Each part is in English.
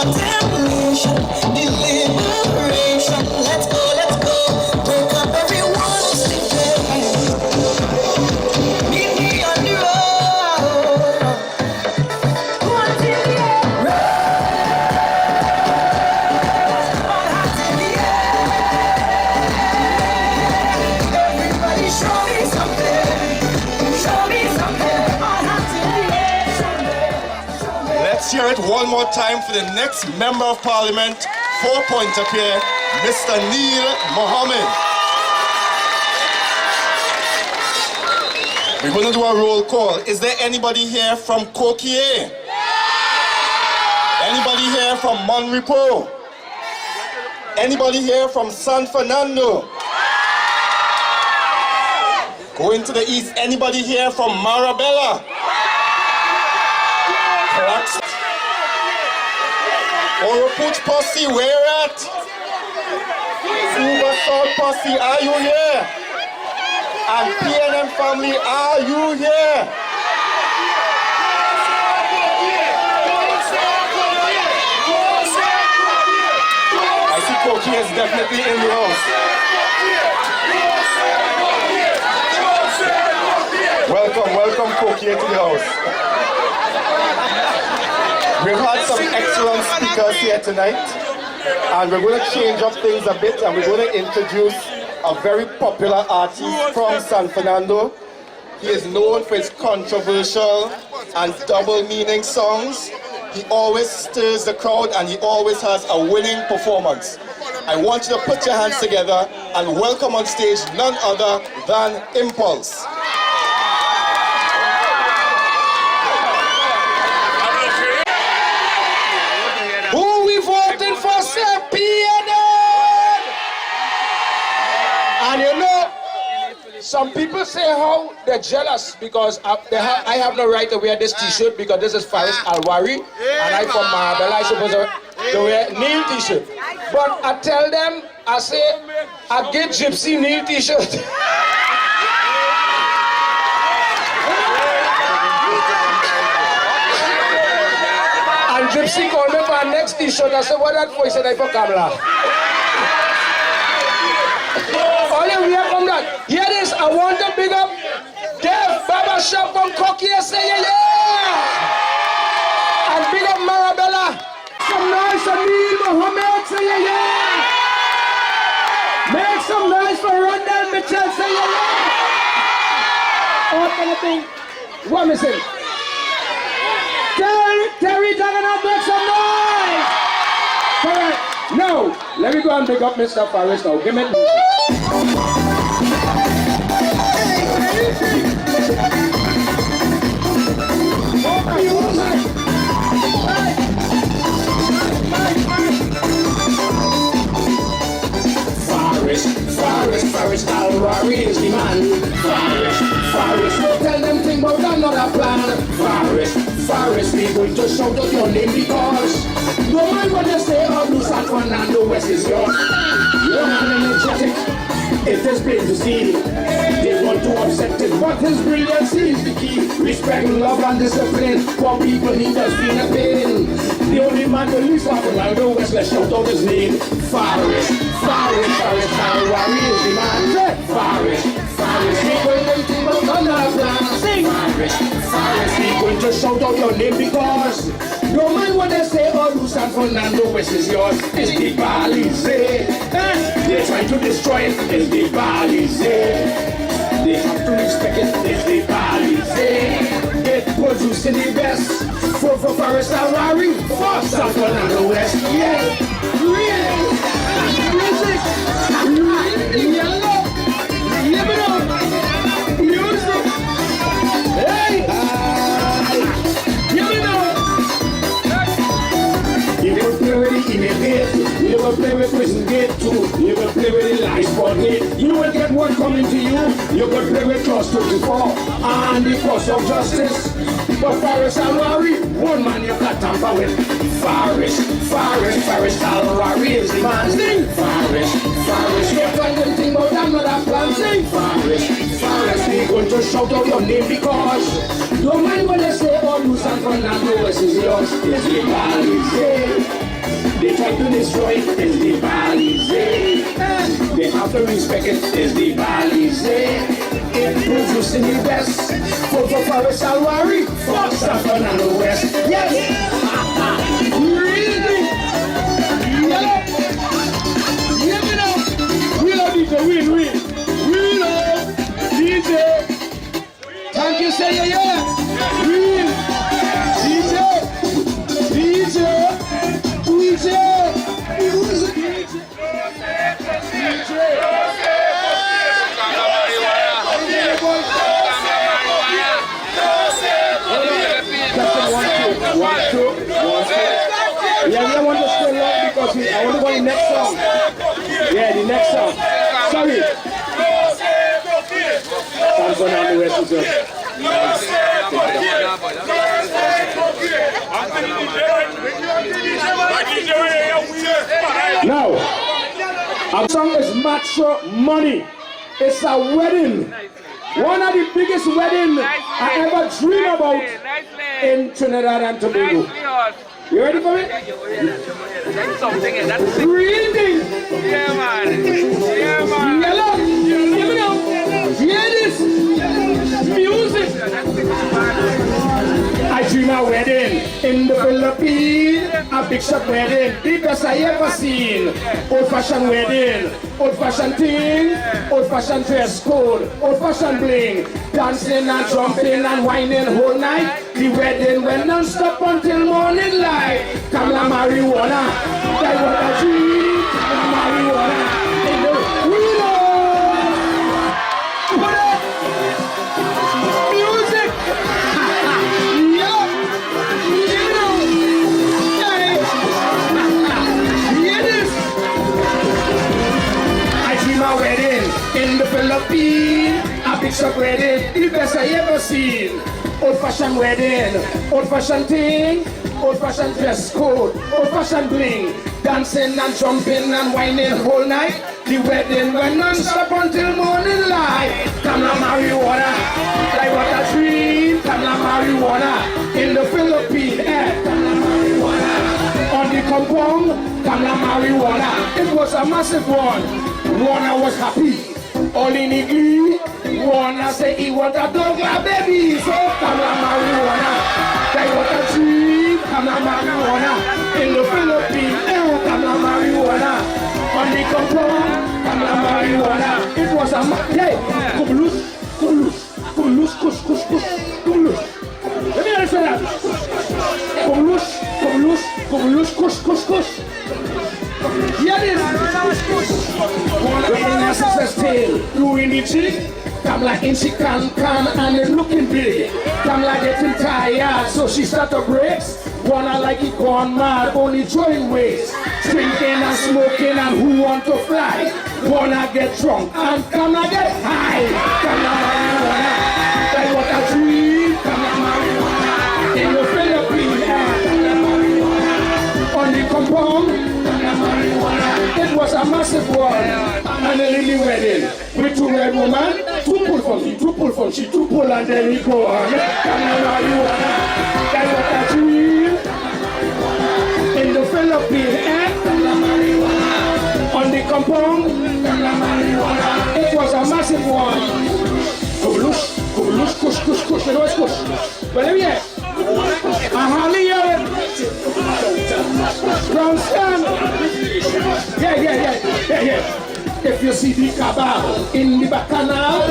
contemplation, deliberation. Let's go, let's go. Wake up everyone, sleep there. Meet me on the road. One till the end. One hand till the end. Everybody show me something. Show me something. One hand till the end. Let's hear it one more time for the next Member of Parliament, 4-point up here, Mr. Neil Mohammed. We're going to do a roll call. Is there anybody here from Coquille? Anybody here from Monrepo? Anybody here from San Fernando? Going to the east, anybody here from Marabella? Correct. Oropuch Posse, where at? Uber Salt Posse, are you here? And PNM family, are you here? I see Koki is definitely in the house. Welcome Koki to the house. We've had some excellent speakers here tonight, and we're going to change up things a bit, and we're going to introduce a very popular artist from San Fernando. He is known for his controversial and double meaning songs. He always stirs the crowd, and he always has a winning performance. I want you to put your hands together and welcome on stage none other than Impulse. Who we voting for, say PNL? And you know, some people say how they're jealous because I have no right to wear this t-shirt because this is Faris Al-Rawi and I'm from Marabella. I'm supposed to wear Neil t-shirt. But I tell them, I say, I get Gypsy Neil t-shirt. And Gypsy called me for our next t-shirt. I said, what that for? He said, I for Kamala. Only we are from that. Here it is. I want to big up Dave Baba Shop from Coquille. Say yeah. And big up Marabella. Some noise for Neil Mohammed. Say yeah. Make some noise for Rondell Mitchell. Say yeah. What kind of thing? What me say? Terry Dagenham, make some noise! Alright, now, let me go and pick up Mr. Faris now. Give me music. Faris Al-Rawi is the man. Faris, don't tell them thing about another plan. Faris, we going to shout out your name because no man what they say of New San Fernando West is yours. Young and energetic, it is plain to see. They want to upset it, but his brilliancy is the key. Respect, love, and discipline for people he does feel a pain. The only man to leave San Fernando West, let's shout out his name. Faris Al-Rawi is the man. Faris, we going to think about another plan. Sing! Faris, we going to shout out your name because no man what they say of New San Fernando West is yours. It's the Balize. They're trying to destroy it. It's the Balize. They have to respect it. It's the Balize. It producing the best for Faris Al-Rawi for San Fernando West. Yes, really. Music. Yellow. Live it up. Music. Hey. Give it up. You can play with the email gate. You can play with prison gate too. You can play with the life spot gate. You will get one coming to you. You can play with clause 24 and the cause of justice. But Faris Al-Rawi, one man you can't tamper with. Faris Al-Rawi is the man. Sing! Faris, you're trying to think about another plan. Sing! Faris, we're going to shout out your name because don't mind what they say about New San Fernando West is yours. It's the Balize. to respect it is the Balize. It producing the best. Vote for Faris Al-Rawi, fuck San Fernando West. Yes! Really? Yeah! Yeah, you know. We love DJ, we love DJ. Thank you, say yeah. Win. Yeah, we want to stay long because I want to go to the next song. Yeah, the next song. Sorry. San Fernando West is up. Now, our song is Macho Money. It's a wedding. One of the biggest weddings I ever dreamed about in Trinidad and Tobago. You ready for it? That's something, that's Breathing. yeah, man. Yeah, man. Yellow. Give me now. Hear this. Music. I dream a wedding in the Philippines. A big shot wedding. The best I ever seen. Old fashioned wedding. Old fashioned thing. Old fashioned dress code. Old fashioned bling. Dancing and jumping and whining whole night. The wedding went non-stop until morning light. Kamla marijuana. That was a dream. Kamla marijuana. In the window. What up? Music. Yeah. You know. Hey. Hear this. I dream a wedding in the Philippines. A big shot wedding. The best I ever seen. Old-fashioned wedding, old-fashioned thing, old-fashioned dress code, old-fashioned bling, dancing and jumping and whining whole night. The wedding went non-stop until morning light. Kamla marijuana, like what a dream. Kamla marijuana in the Philippines. Kamla marijuana on the compound. Kamla marijuana. It was a massive one. One was happy. All in the wanna say he want a dog like baby, so Kamla marijuana. They want a tree, Kamla marijuana. In the Philippines, Kamla marijuana. On the compound, Kamla marijuana. It was a hey, come loose, kush. Let me answer that. Come loose, kush. Here it is. One of the narcissist's tail, doing the chick. Kamla in she can and it's looking big. Kamla getting tired, so she start to breaks. Wanna like it gone mad, only throwing waste. Drinking and smoking and who want to fly. Wanna get drunk and Kamla get high. Kamla marijuana, like what a dream. Kamla marijuana in the Philippines. Kamla marijuana on the compound. Kamla marijuana. It was a massive one and a lily wedding with two red women. Two pull from she, two pull and then we go on. Kamla marijuana, that's what I dream. In the Philippines, Kamla marijuana. On the compound, Kamla marijuana. It was a massive one. Kush, kush. You know it's kush. But let me hear. Holly, Brown stand. Yeah. If you see the cabal in the bacchanal,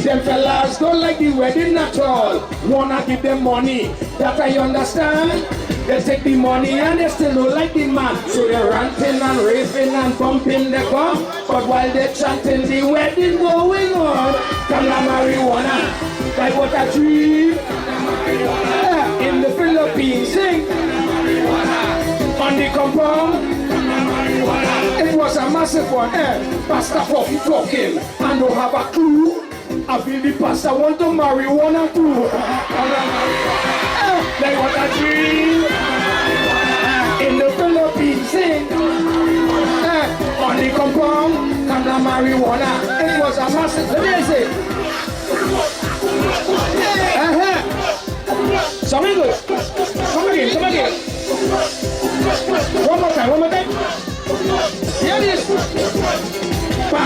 them fellas don't like the wedding at all. Wanna give them money, that I understand. They take the money and they still don't like the man. So they're ranting and raving and bumping the gum. But while they're chanting, the wedding going on. Kamla marijuana, like what I dream. In the Philippines, sing. On the compound. It was a massive one, Pastor Puffy talking and don't have a clue. I feel the pastor want to marijuana too. Like what a dream. In the Philippines, sing. On the compound, Kamla marijuana. It was a massive, let me say. Some English. Come again. One more time. Here it is.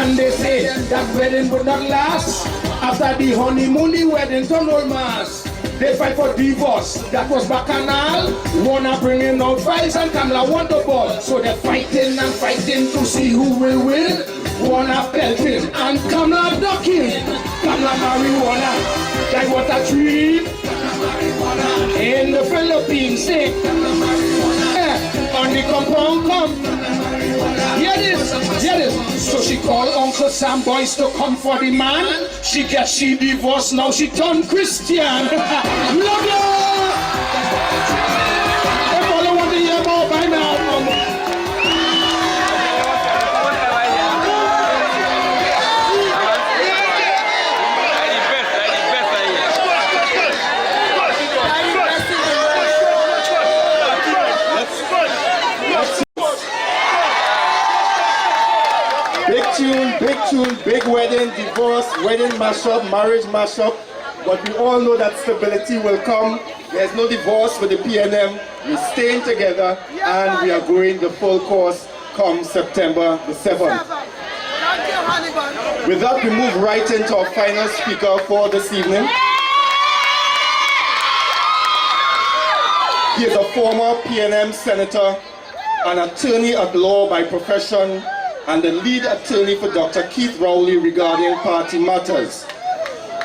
And they say that wedding would not last. After the honeymoon, the wedding turned old mass. They fight for divorce, that was bacchanal. Wanna bring in out files and Kamala want the ball. So they're fighting and fighting to see who will win. Wanna pelting and Kamala ducking. Kamala marijuana, like what a tree. In the Philippines, say, on the compound come. Hear this. So she called Uncle Sam boys to come for the man. She divorced, now she turned Christian. Love you! If all want to hear about by now. Big tune, big wedding, divorce, wedding mashup, marriage mashup. But we all know that stability will come. There's no divorce with the PNM. We're staying together and we are going the full course come September the 7th. With that, we move right into our final speaker for this evening. He is a former PNM senator, an attorney at law by profession, and the lead attorney for Dr. Keith Rowley regarding party matters.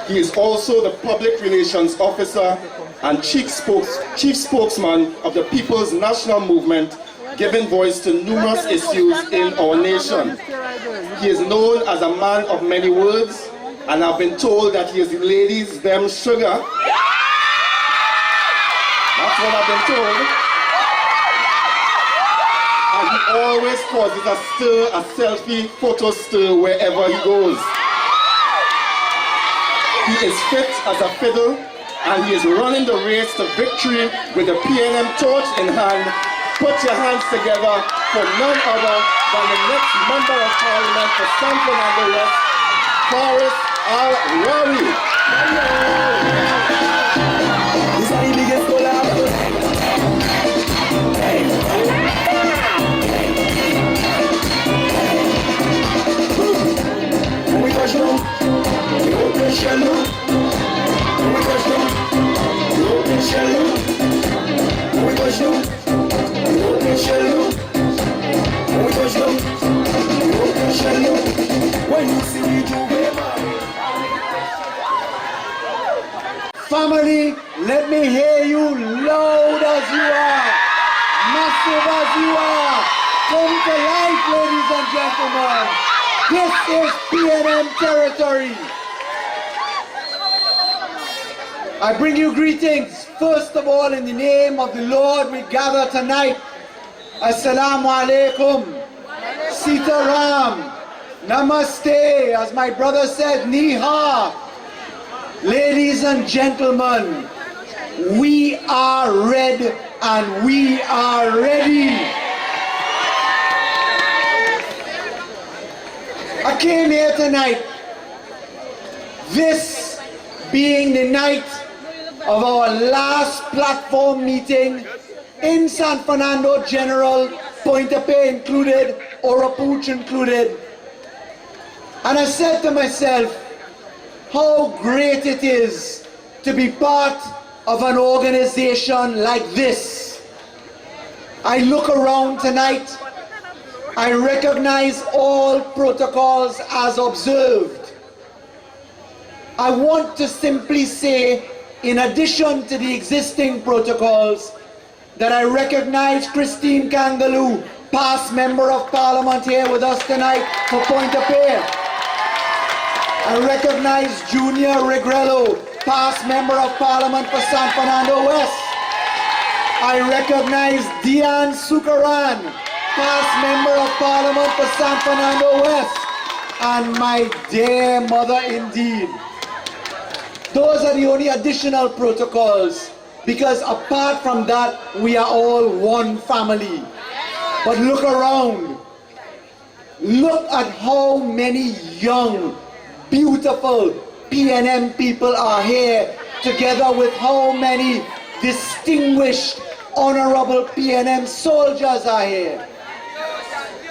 He is also the public relations officer and chief spokesman of the People's National Movement, giving voice to numerous issues in our nation. He is known as a man of many words, and I've been told that he is the ladies' them sugar. That's what I've been told. And he always causes a stir, a selfie, photo stir wherever he goes. He is fit as a fiddle, and he is running the race to victory with the PNM torch in hand. Put your hands together for none other than the next member of Parliament for San Fernando West, Faris Al-Rawi. These are the biggest collab. We touch down, we open shallow. We touch down, we open shallow. We touch down, we open shallow. We touch down, we open shallow. When you see me do Family, let me hear you loud as you are, massive as you are. Come to life, ladies and gentlemen. This is PNM territory. I bring you greetings. First of all, in the name of the Lord, we gather tonight. Assalamu alaikum. Sitaram. Namaste. As my brother said, Niha. Ladies and gentlemen, we are red and we are ready. I came here tonight, this being the night of our last platform meeting in San Fernando General, Pointe-a-Pitre included, Orapuch included. And I said to myself, how great it is to be part of an organization like this. I look around tonight, I recognize all protocols as observed. I want to simply say, in addition to the existing protocols, that I recognize Christine Kangaloo, past Member of Parliament here with us tonight for Pointe-a-Pitre. I recognize Junior Regrello, past Member of Parliament for San Fernando West. I recognize Diane Sukaran, past Member of Parliament for San Fernando West. And my dear mother indeed. Those are the only additional protocols, because apart from that, we are all one family. But look around. Look at how many young, beautiful PNM people are here, together with how many distinguished, honorable PNM soldiers are here.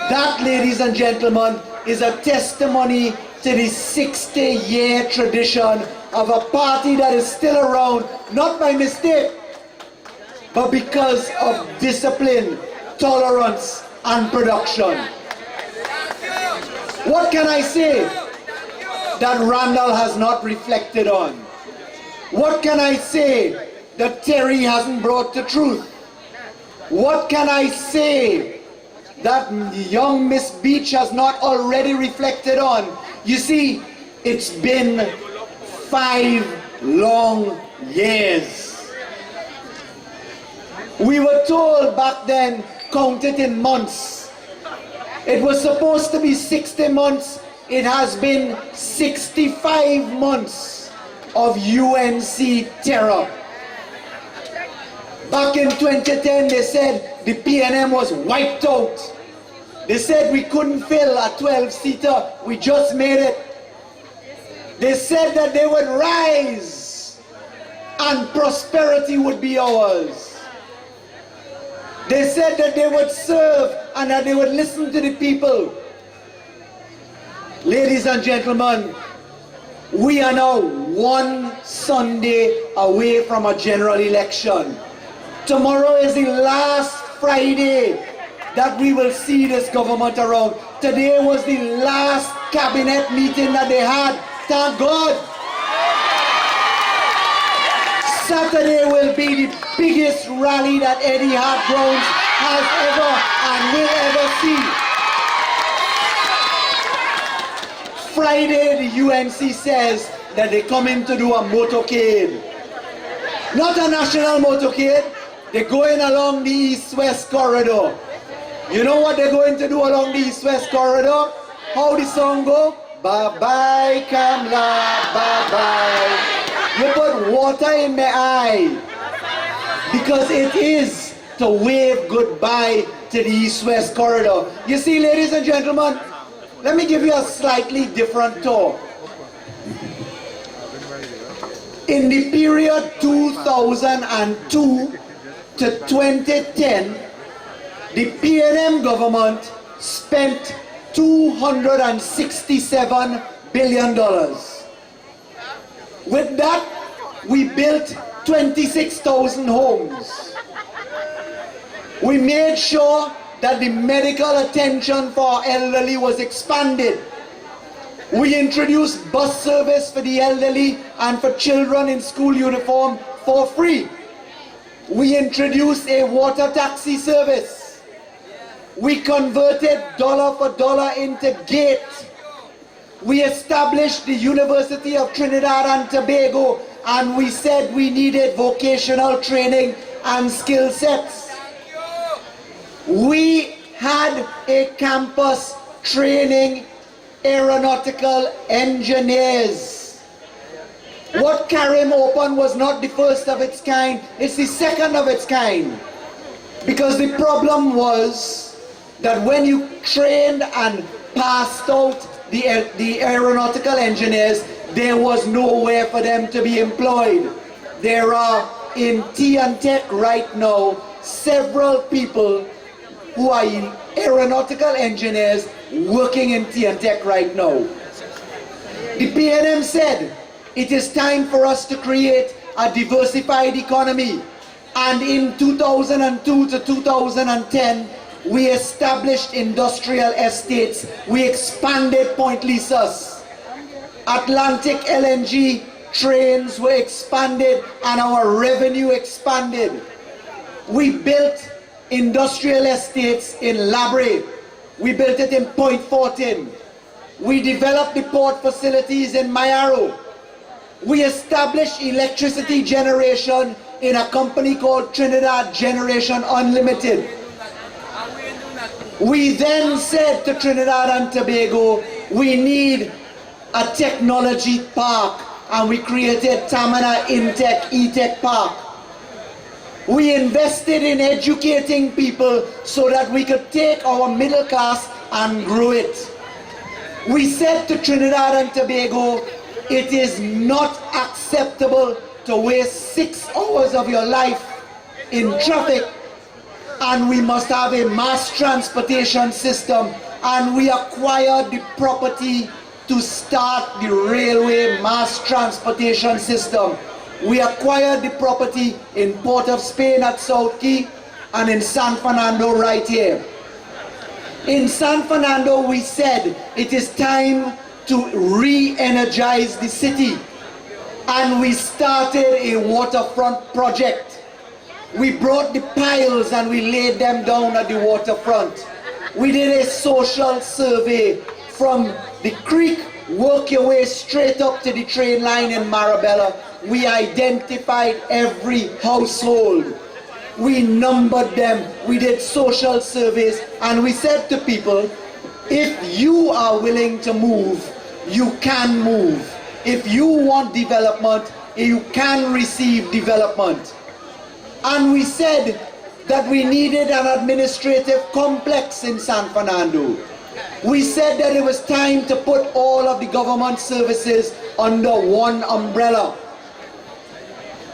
That, ladies and gentlemen, is a testimony to the 60-year tradition of a party that is still around, not by mistake, but because of discipline, tolerance, and production. What can I say that Randall has not reflected on? What can I say that Terry hasn't brought to truth? What can I say that young Miss Beach has not already reflected on? You see, it's been 5 long years. We were told back then, count it in months. It was supposed to be 60 months. It has been 65 months of UNC terror. Back in 2010, they said the PNM was wiped out. They said we couldn't fill a 12-seater. We just made it. They said that they would rise and prosperity would be ours. They said that they would serve and that they would listen to the people. Ladies and gentlemen, we are now one Sunday away from a general election. Tomorrow is the last Friday that we will see this government around. Today was the last cabinet meeting that they had. Thank God. Saturday will be the biggest rally that Eddie Hart Grounds has ever and will ever see. Friday, the UNC says that they're coming to do a motorcade. Not a national motorcade. They're going along the East-West corridor. You know what they're going to do along the East-West corridor? How the song go? Bye-bye, Kamla, bye-bye. You put water in my eye. Because it is to wave goodbye to the East-West corridor. You see, ladies and gentlemen, let me give you a slightly different talk. In the period 2002 to 2010, the PNM government spent $267 billion. With that, we built 26,000 homes. We made sure that the medical attention for our elderly was expanded. We introduced bus service for the elderly and for children in school uniform for free. We introduced a water taxi service. We converted dollar for dollar into GATE. We established the University of Trinidad and Tobago, and we said we needed vocational training and skill sets. We had a campus training aeronautical engineers. What Karim opened was not the first of its kind, it's the second of its kind. Because the problem was that when you trained and passed out the aeronautical engineers, there was nowhere for them to be employed. There are in T&Tech right now several people who are aeronautical engineers working in T&Tech right now. The PNM said it is time for us to create a diversified economy, and in 2002 to 2010 we established industrial estates. We expanded Point Lisas. Atlantic LNG trains were expanded and our revenue expanded. We built industrial estates in Labre. We built it in Point Fortin. We developed the port facilities in Mayaro. We established electricity generation in a company called Trinidad Generation Unlimited. We then said to Trinidad and Tobago, we need a technology park, and we created Tamana Intech E-Tech Park. We invested in educating people so that we could take our middle class and grow it. We said to Trinidad and Tobago, it is not acceptable to waste 6 hours of your life in traffic, and we must have a mass transportation system and we acquired the property to start the railway mass transportation system. We acquired the property in Port of Spain at South Key and in San Fernando right here. In San Fernando, we said it is time to re-energize the city, and we started a waterfront project. We brought the piles and we laid them down at the waterfront. We did a social survey from the creek, work your way straight up to the train line in Marabella. We identified every household. We numbered them. We did social surveys, and we said to people, if you are willing to move, you can move. If you want development, you can receive development. And we said that we needed an administrative complex in San Fernando. We said that it was time to put all of the government services under one umbrella,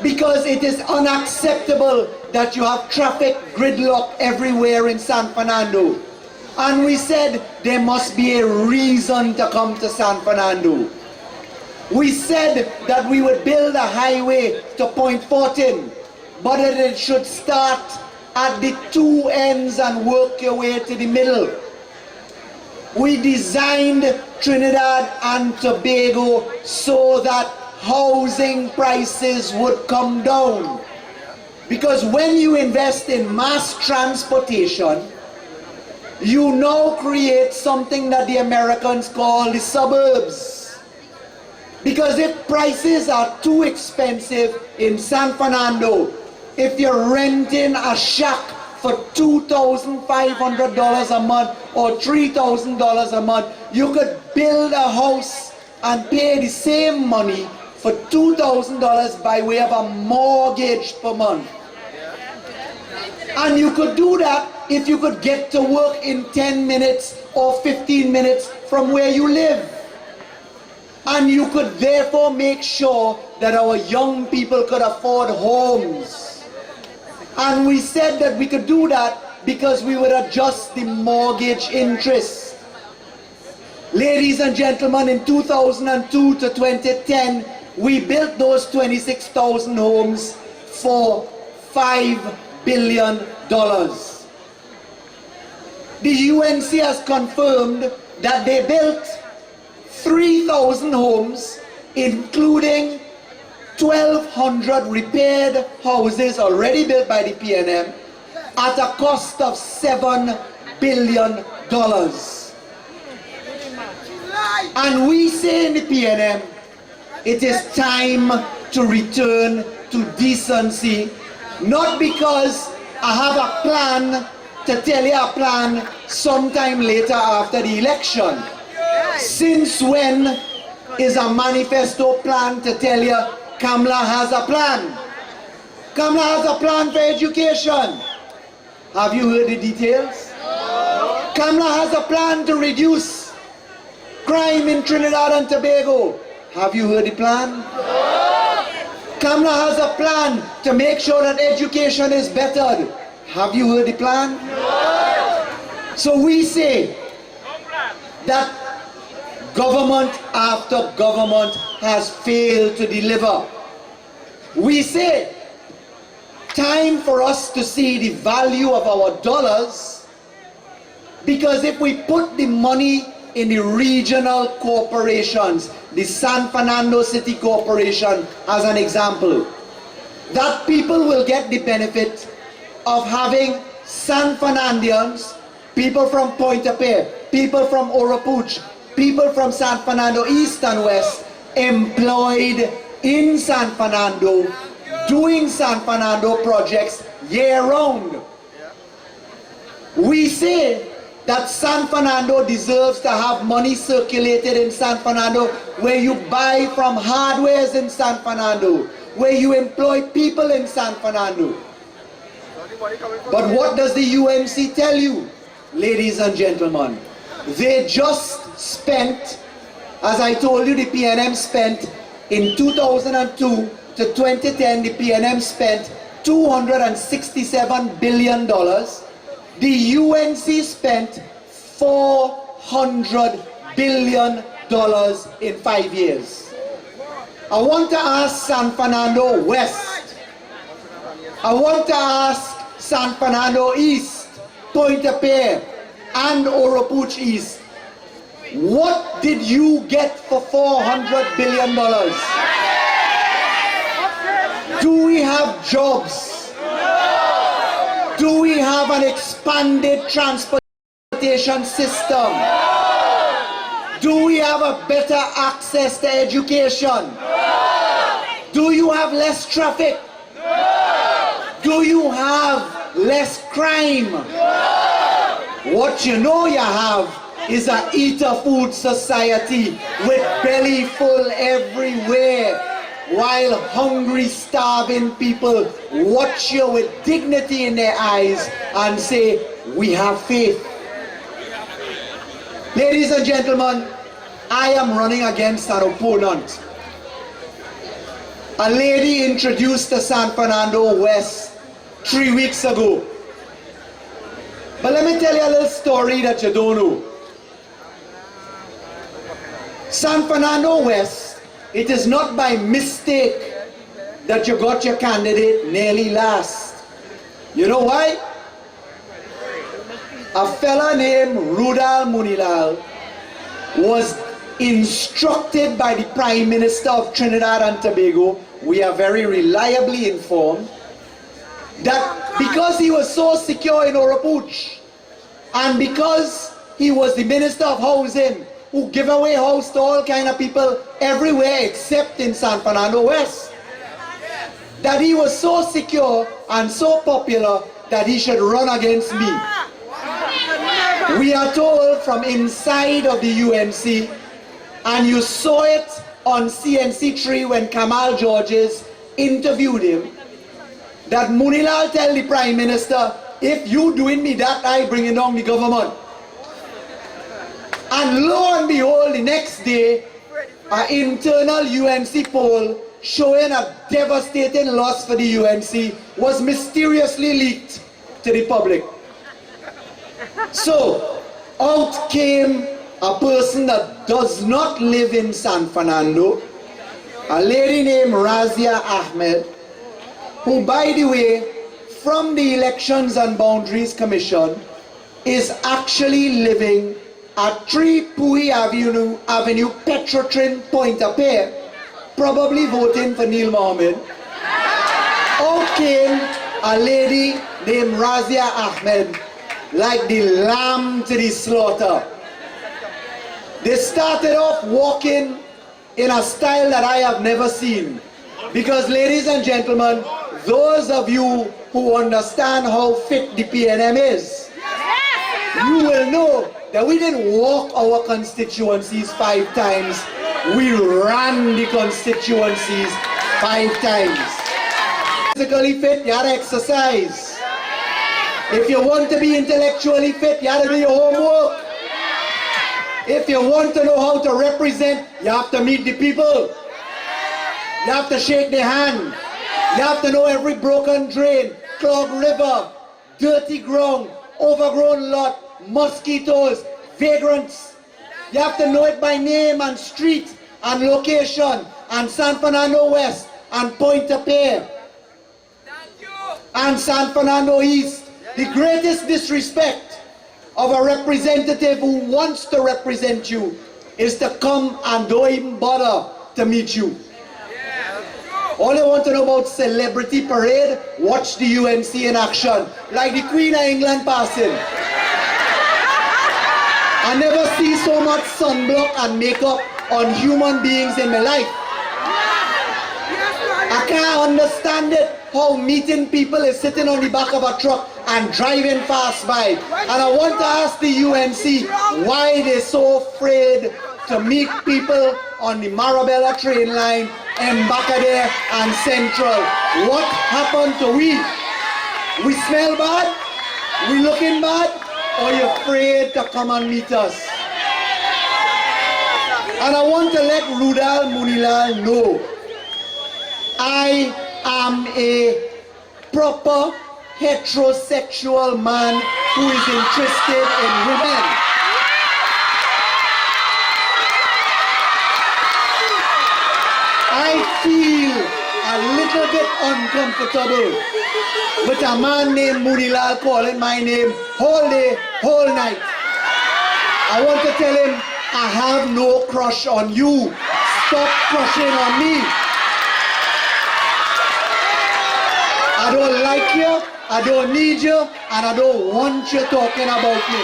because it is unacceptable that you have traffic gridlock everywhere in San Fernando. And we said there must be a reason to come to San Fernando. We said that we would build a highway to Point 14, but that it should start at the two ends and work your way to the middle. We designed Trinidad and Tobago so that housing prices would come down. Because when you invest in mass transportation, you now create something that the Americans call the suburbs. Because if prices are too expensive in San Fernando, if you're renting a shack for $2,500 a month or $3,000 a month, you could build a house and pay the same money for $2,000 by way of a mortgage per month. And you could do that if you could get to work in 10 minutes or 15 minutes from where you live. And you could therefore make sure that our young people could afford homes. And we said that we could do that because we would adjust the mortgage interest. Ladies and gentlemen, in 2002 to 2010, we built those 26,000 homes for $5 billion. The UNC has confirmed that they built 3,000 homes, including 1,200 repaired houses already built by the PNM at a cost of $7 billion. And we say in the PNM, it is time to return to decency, not because I have a plan to tell you a plan sometime later after the election. Since when is a manifesto plan to tell you Kamala has a plan? Kamala has a plan for education. Have you heard the details? Kamala has a plan to reduce crime in Trinidad and Tobago. Have you heard the plan? Kamala has a plan to make sure that education is bettered. Have you heard the plan? So we say that government after government has failed to deliver. We say, time for us to see the value of our dollars, because if we put the money in the regional corporations, the San Fernando City Corporation as an example, that people will get the benefit of having San Fernandians, people from Pointe-a-Pierre, people from Orapuch, people from San Fernando East and West, employed in San Fernando, doing San Fernando projects year-round. We say that San Fernando deserves to have money circulated in San Fernando, where you buy from hardwares in San Fernando, where you employ people in San Fernando. But what does the UNC tell you, ladies and gentlemen? They just spent, as I told you, the PNM spent in 2002 to 2010, the PNM spent $267 billion. The UNC spent $400 billion in 5 years. I want to ask San Fernando West. I want to ask San Fernando East, Pointe-a-Pierre, and Oropouche East. What did you get for $400 billion? Do we have jobs? Do we have an expanded transportation system? Do we have a better access to education? Do you have less traffic? Do you have less crime? What you know you have is an eater food society with belly full everywhere, while hungry, starving people watch you with dignity in their eyes and say, we have faith. Ladies and gentlemen, I am running against an opponent. A lady introduced to San Fernando West 3 weeks ago. But let me tell you a little story that you don't know. San Fernando West, it is not by mistake that you got your candidate nearly last. You know why? A fella named Rudal Munilal was instructed by the Prime Minister of Trinidad and Tobago, we are very reliably informed, that because he was so secure in Oropouche, and because he was the Minister of Housing, who give away house to all kind of people everywhere except in San Fernando West, that he was so secure and so popular that he should run against me. We are told from inside of the UNC, and you saw it on CNC3 when Kamal Georges interviewed him, that Munilal tell the Prime Minister, if you doing me that, I bringing down the government. And lo and behold, the next day, an internal UNC poll showing a devastating loss for the UNC was mysteriously leaked to the public. So, out came a person that does not live in San Fernando, a lady named Razia Ahmed, who, by the way, from the Elections and Boundaries Commission, is actually living at 3 Pui Avenue, Petrotrin, Pointe-a-Pierre, probably voting for Neil Mohammed. Out came a lady named Razia Ahmed, like the lamb to the slaughter. They started off walking in a style that I have never seen. Because, ladies and gentlemen, those of you who understand how fit the PNM is, you will know that we didn't walk our constituencies 5 times, we ran the constituencies 5 times. Physically fit, you gotta exercise. If you want to be intellectually fit, you gotta do your homework. If you want to know how to represent, you have to meet the people. You have to shake their hand. You have to know every broken drain, clogged river, dirty ground, overgrown lot, mosquitoes, vagrants. You have to know it by name and street and location, and San Fernando West and Pointe-a-Pierre and San Fernando East. The greatest disrespect of a representative who wants to represent you is to come and don't even bother to meet you. All you want to know about celebrity parade, watch the UNC in action, like the Queen of England passing. I never see so much sunblock and makeup on human beings in my life. I can't understand it, how meeting people is sitting on the back of a truck and driving fast by. And I want to ask the UNC why they're so afraid to meet people on the Marabella train line, Embacadere and Central. What happened to we? We smell bad? We looking bad? Or you afraid to come and meet us? And I want to let Rudal Munilal know, I am a proper heterosexual man who is interested in women. uncomfortable with a man named Munilal calling my name whole day, whole night. I want to tell him, I have no crush on you. Stop crushing on me. I don't like you, I don't need you, and I don't want you talking about me.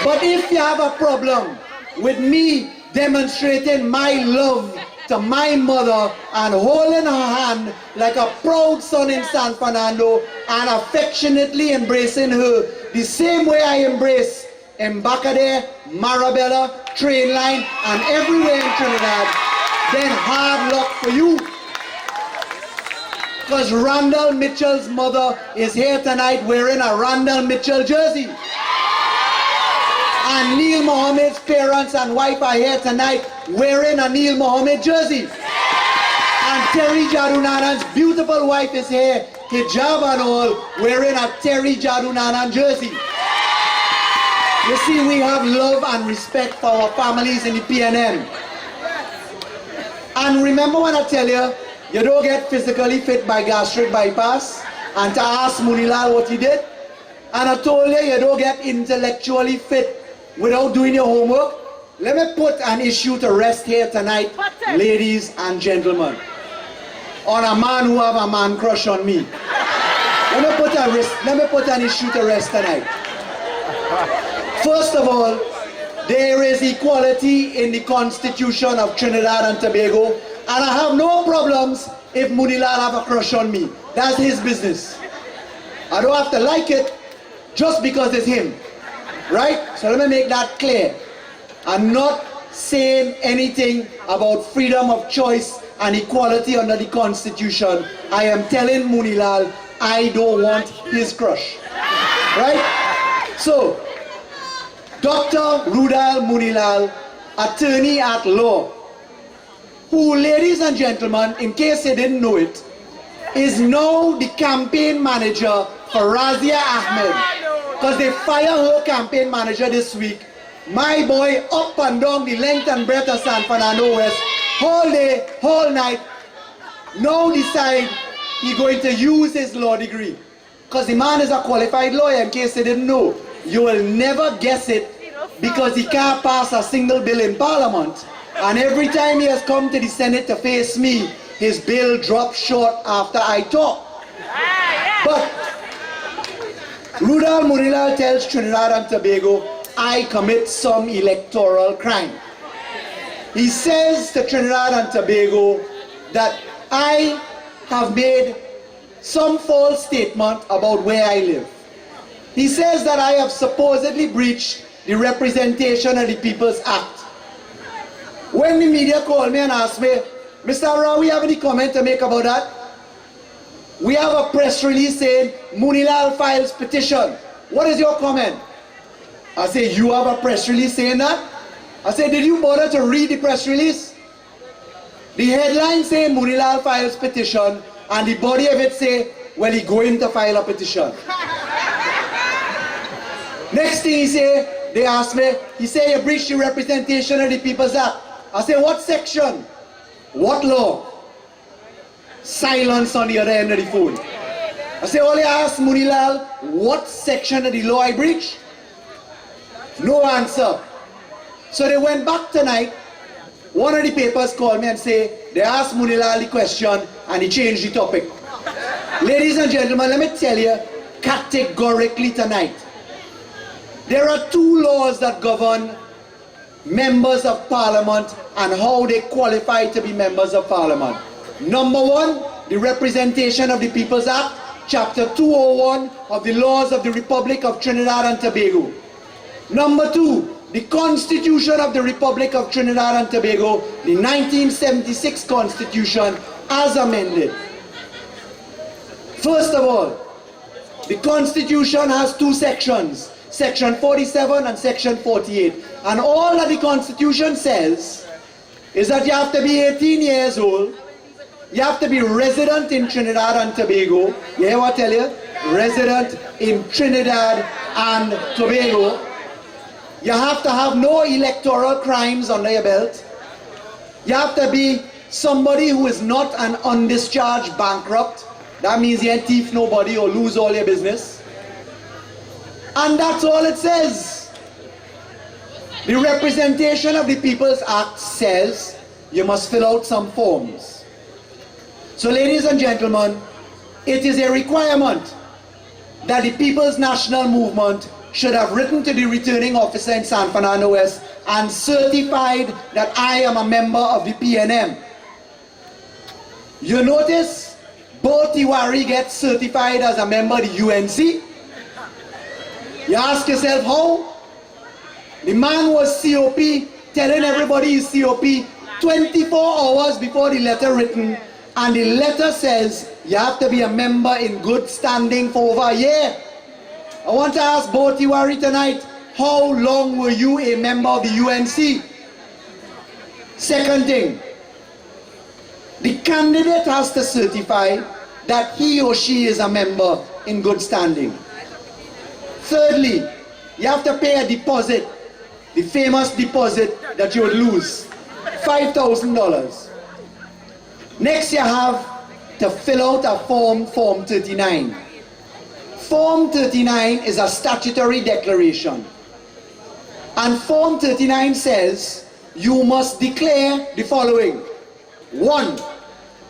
But if you have a problem with me demonstrating my love to my mother and holding her hand like a proud son in San Fernando and affectionately embracing her the same way I embrace Mbakade, Marabella, train line, and everywhere in Trinidad, then hard luck for you. Because Randall Mitchell's mother is here tonight wearing a Randall Mitchell jersey. And Neil Mohammed's parents and wife are here tonight wearing a Neil Mohammed jersey. And Terry Jadunanan's beautiful wife is here, hijab and all, wearing a Terry Jadunanan jersey. You see, we have love and respect for our families in the PNM. And remember when I tell you, you don't get physically fit by gastric bypass, and to ask Munilal what he did. And I told you, you don't get intellectually fit without doing your homework. Let me put an issue to rest here tonight, ladies and gentlemen, on a man who have a man crush on me. Let me put an issue to rest tonight. First of all, there is equality in the Constitution of Trinidad and Tobago, and I have no problems if Munilal have a crush on me. That's his business. I don't have to like it just because it's him. Right? So let me make that clear. I'm not saying anything about freedom of choice and equality under the Constitution. I am telling Munilal I don't want his crush. Right? So, Dr. Rudal Munilal, attorney at law, who, ladies and gentlemen, in case you didn't know it, is now the campaign manager for Razia Ahmed. Because they fire her campaign manager this week. My boy up and down the length and breadth of San Fernando West, whole day, whole night, now decide he's going to use his law degree. Because the man is a qualified lawyer, in case you didn't know. You will never guess it because he can't pass a single bill in Parliament. And every time he has come to the Senate to face me, his bill drops short after I talk. But Rudal Munilal tells Trinidad and Tobago, I commit some electoral crime. He says to Trinidad and Tobago that I have made some false statement about where I live. He says that I have supposedly breached the Representation of the People's Act. When the media called me and asked me, Mr. Al-Rawi, have any comment to make about that? We have a press release saying Munilal files petition. What is your comment? I say, you have a press release saying that? I say, did you bother to read the press release? The headline saying Munilal files petition, and the body of it say, well, he going to file a petition. Next thing he say, they ask me, he say, you breached the Representation of the People's Act. I say, what section? What law? Silence on the other end of the phone. I say, only ask Munilal, what section of the law I breached? No answer. So they went back tonight. One of the papers called me and say, they asked Munilal the question and he changed the topic. Ladies and gentlemen, let me tell you categorically tonight, there are two laws that govern members of Parliament and how they qualify to be members of Parliament. Number one, the Representation of the People's Act, Chapter 201 of the Laws of the Republic of Trinidad and Tobago. Number two, the Constitution of the Republic of Trinidad and Tobago, the 1976 Constitution, as amended. First of all, the Constitution has two sections, Section 47 and Section 48. And all that the Constitution says is that you have to be 18 years old, you have to be resident in Trinidad and Tobago. You hear what I tell you? Resident in Trinidad and Tobago. You have to have no electoral crimes under your belt. You have to be somebody who is not an undischarged bankrupt. That means you ain't thief nobody or lose all your business. And that's all it says. The Representation of the People's Act says you must fill out some forms. So ladies and gentlemen, it is a requirement that the People's National Movement should have written to the returning officer in San Fernando West and certified that I am a member of the PNM. You notice Bo Tiwari gets certified as a member of the UNC. You ask yourself how? The man was COP, telling everybody he's COP 24 hours before the letter written, and the letter says you have to be a member in good standing for over a year. I want to ask Bo Tiwari tonight, how long were you a member of the UNC? Second thing, the candidate has to certify that he or she is a member in good standing. Thirdly, you have to pay a deposit, the famous deposit that you would lose, $5,000. Next, you have to fill out a Form 39. Form 39 is a statutory declaration. And Form 39 says you must declare the following. 1.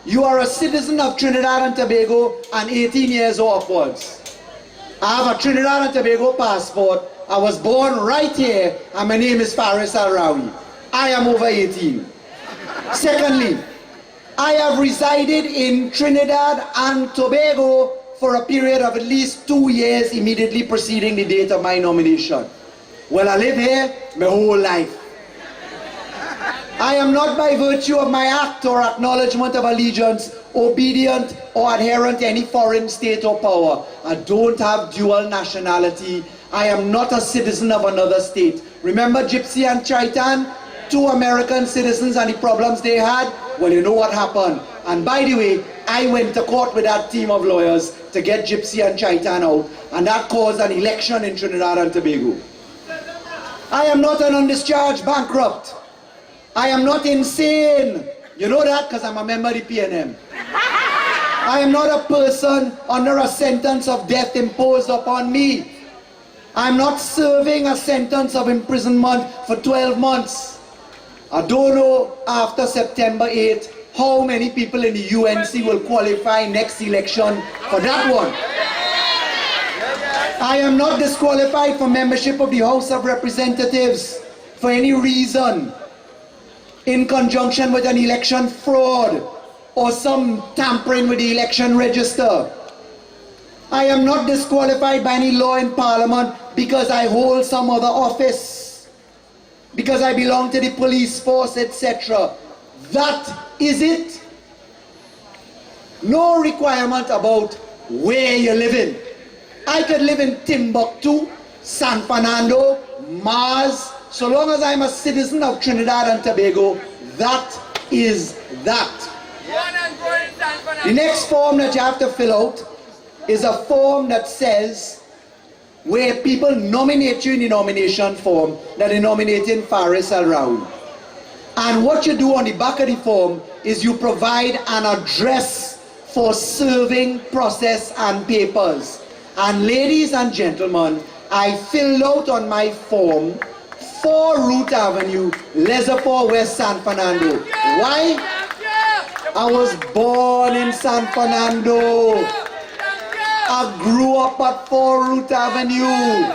You are a citizen of Trinidad and Tobago and 18 years or upwards. I have a Trinidad and Tobago passport. I was born right here and my name is Faris Al-Rawi. I am over 18. Secondly, I have resided in Trinidad and Tobago for a period of at least 2 years immediately preceding the date of my nomination. Well, I live here my whole life. I am not by virtue of my act or acknowledgement of allegiance obedient or adherent to any foreign state or power. I don't have dual nationality. I am not a citizen of another state. Remember Gypsy and Chaitan? 2 American citizens and the problems they had? Well, you know what happened. And by the way, I went to court with that team of lawyers to get Gypsy and Chaitan out, and that caused an election in Trinidad and Tobago. I am not an undischarged bankrupt. I am not insane. You know that because I'm a member of the PNM. I am not a person under a sentence of death imposed upon me. I'm not serving a sentence of imprisonment for 12 months. I don't know after September 8th how many people in the UNC will qualify next election for that one. I am not disqualified for membership of the House of Representatives for any reason in conjunction with an election fraud or some tampering with the election register. I am not disqualified by any law in Parliament because I hold some other office, because I belong to the police force, etc. That is it. No requirement about where you live in. I could live in Timbuktu, San Fernando, Mars, so long as I'm a citizen of Trinidad and Tobago. That is that. The next form that you have to fill out is a form that says where people nominate you in the nomination form that they're nominating Faris Al-Rawi. And what you do on the back of the form is you provide an address for serving process and papers. And ladies and gentlemen, I filled out on my form 4 Root Avenue, Lesaport, West San Fernando. Why? I was born in San Fernando. I grew up at 4 Root Avenue.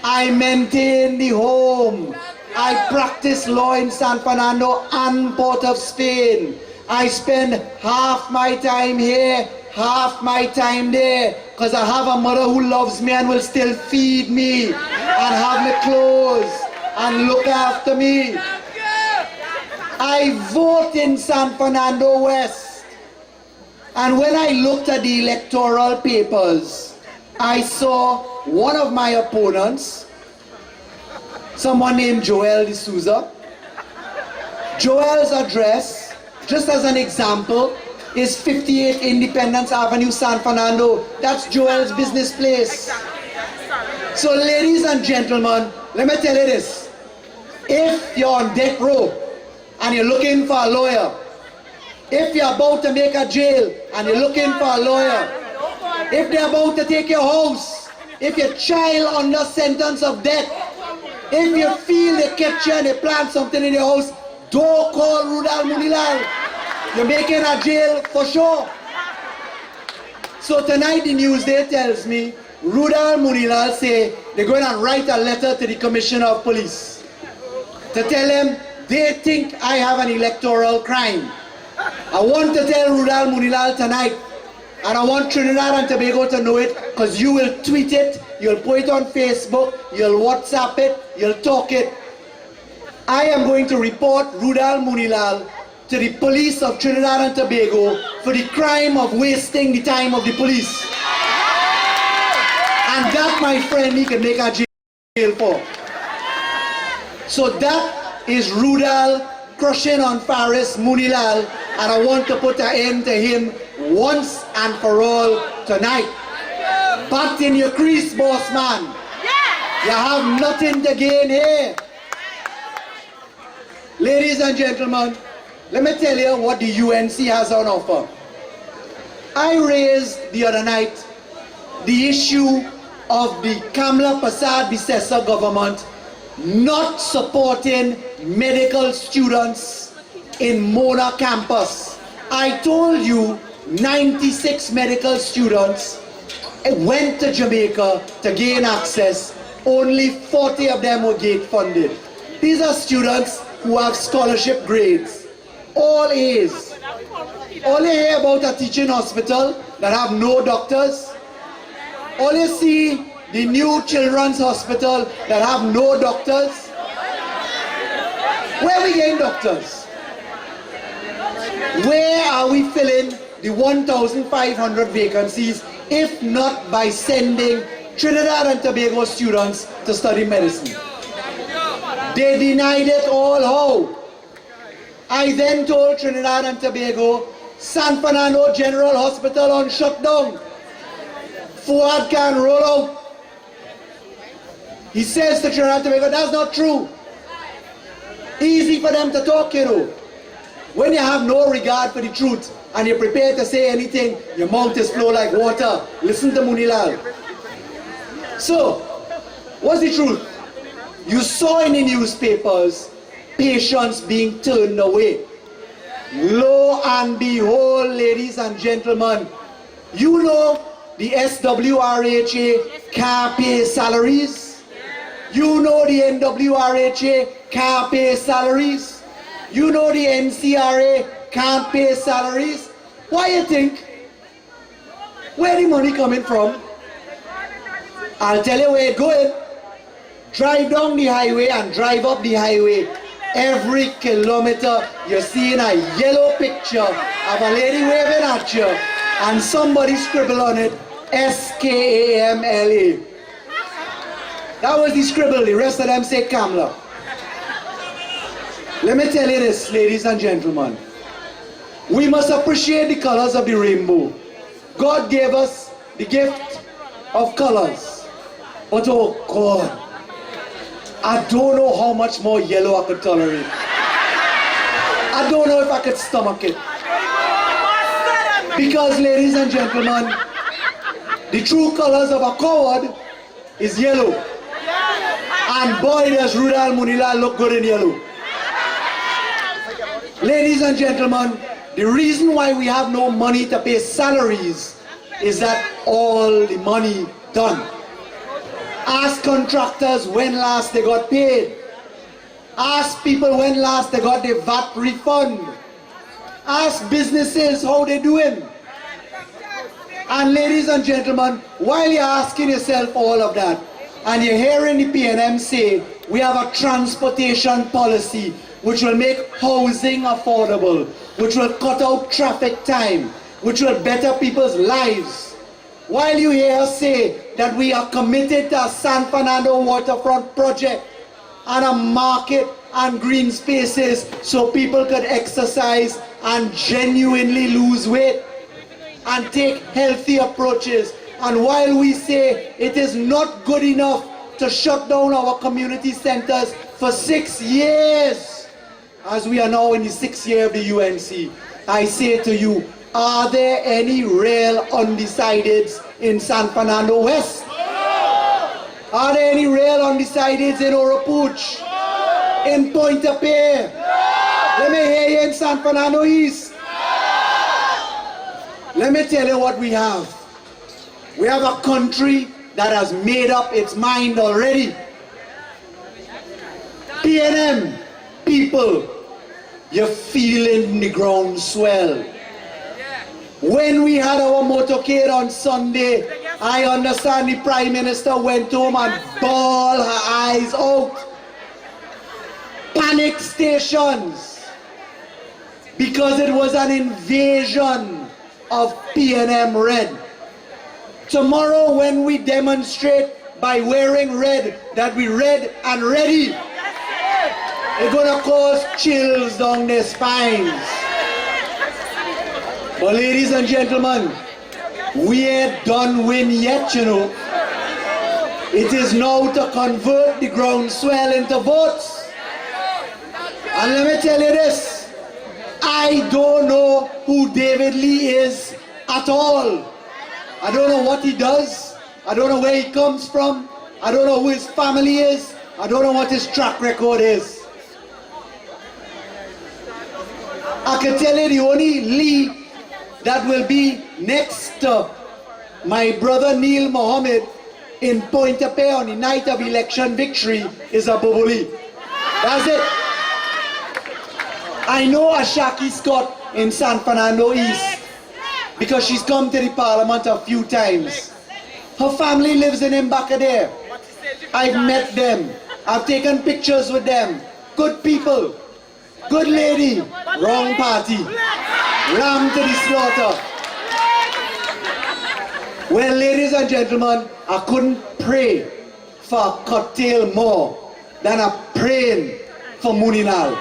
I maintain the home. I practice law in San Fernando and Port of Spain. I spend half my time here, half my time there, because I have a mother who loves me and will still feed me and have me clothes and look after me. I vote in San Fernando West. And when I looked at the electoral papers, I saw one of my opponents, someone named Joel D'Souza. Joel's address, just as an example, is 58 Independence Avenue, San Fernando. That's Joel's business place. So ladies and gentlemen, let me tell you this. If you're on death row and you're looking for a lawyer, If you're about to make a jail and you're looking for a lawyer, if they're about to take your house, if your child under sentence of death, if you feel they kept you and they plant something in your house, don't call Rudal Munilal. You're making a jail for sure. So tonight the Newsday tells me Rudal Munilal say they're going to write a letter to the Commissioner of Police to tell him they think I have an electoral crime. I want to tell Rudal Munilal tonight, and I want Trinidad and Tobago to know it, because you will tweet it, you'll put it on Facebook, you'll WhatsApp it, you'll talk it. I am going to report Rudal Munilal to the police of Trinidad and Tobago for the crime of wasting the time of the police. And that, my friend, he can make a jail for. So that is Rudal crushing on Faris Munilal, and I want to put an end to him once and for all tonight. Back in your crease, boss man. You have nothing to gain here. Ladies and gentlemen, let me tell you what the UNC has on offer. I raised the other night the issue of the Kamla Prasad Bissessar government not supporting medical students in Mona campus. I told you 96 medical students went to Jamaica to gain access. Only 40 of them were gate funded. These are students who have scholarship grades, all A's. All you hear about a teaching hospital that have no doctors. All you see the new children's hospital that have no doctors. Where are we getting doctors? Where are we filling the 1,500 vacancies, if not by sending Trinidad and Tobago students to study medicine? They denied it all. How? I then told Trinidad and Tobago, San Fernando General Hospital on shutdown. Fuad can roll out. He says to Trinidad and Tobago, that's not true. Easy for them to talk, you know. When you have no regard for the truth and you're prepared to say anything, your mouth is flow like water. Listen to Munilal. So, what's the truth? You saw in the newspapers patients being turned away. Lo and behold, ladies and gentlemen, you know the SWRHA can't pay salaries. You know the NWRHA can't pay salaries. You know the NCRA can't pay salaries. Why you think? Where the money coming from? I'll tell you where it's going. Drive down the highway and drive up the highway. Every kilometer you're seeing a yellow picture of a lady waving at you and somebody scribble on it, SKAMLA. That was the scribble, the rest of them say Kamla. Let me tell you this, ladies and gentlemen. We must appreciate the colors of the rainbow. God gave us the gift of colors. But oh God, I don't know how much more yellow I could tolerate. I don't know if I could stomach it. Because, ladies and gentlemen, the true colors of a coward is yellow. And boy, does Rudal Munilal look good in yellow. Ladies and gentlemen, the reason why we have no money to pay salaries is that all the money done. Ask contractors when last they got paid. Ask people when last they got their VAT refund. Ask businesses how they doing. And ladies and gentlemen, while you're asking yourself all of that, and you're hearing the PNM say, we have a transportation policy which will make housing affordable, which will cut out traffic time, which will better people's lives. While you hear us say that we are committed to a San Fernando waterfront project and a market and green spaces so people could exercise and genuinely lose weight and take healthy approaches. And while we say it is not good enough to shut down our community centers for 6 years, as we are now in the 6th year of the UNC, I say to you, are there any real undecideds in San Fernando West? Are there any real undecideds in Orapuch? In Point-a-Pay? Let me hear you in San Fernando East. Let me tell you what we have. We have a country that has made up its mind already. PNM people, you're feeling the ground swell. When we had our motorcade on Sunday, I understand the Prime Minister went home and bawled her eyes out. Panic stations, because it was an invasion of PNM red. Tomorrow when we demonstrate by wearing red, that we red and ready, it's gonna cause chills down their spines. But ladies and gentlemen, we ain't done win yet, you know. It is now to convert the groundswell into votes. And let me tell you this, I don't know who David Lee is at all. I don't know what he does. I don't know where he comes from. I don't know who his family is. I don't know what his track record is. I can tell you the only Lee that will be next to my brother Neil Mohammed in Point-a-Pay on the night of election victory is a Bobo Lee. That's it. I know Ashaki Scott in San Fernando East because she's come to the parliament a few times. Her family lives in Mbaka there. I've met them. I've taken pictures with them. Good people. Good lady. Wrong party. Ram to the slaughter. Well, ladies and gentlemen, I couldn't pray for a cocktail more than I'm praying for Muninal.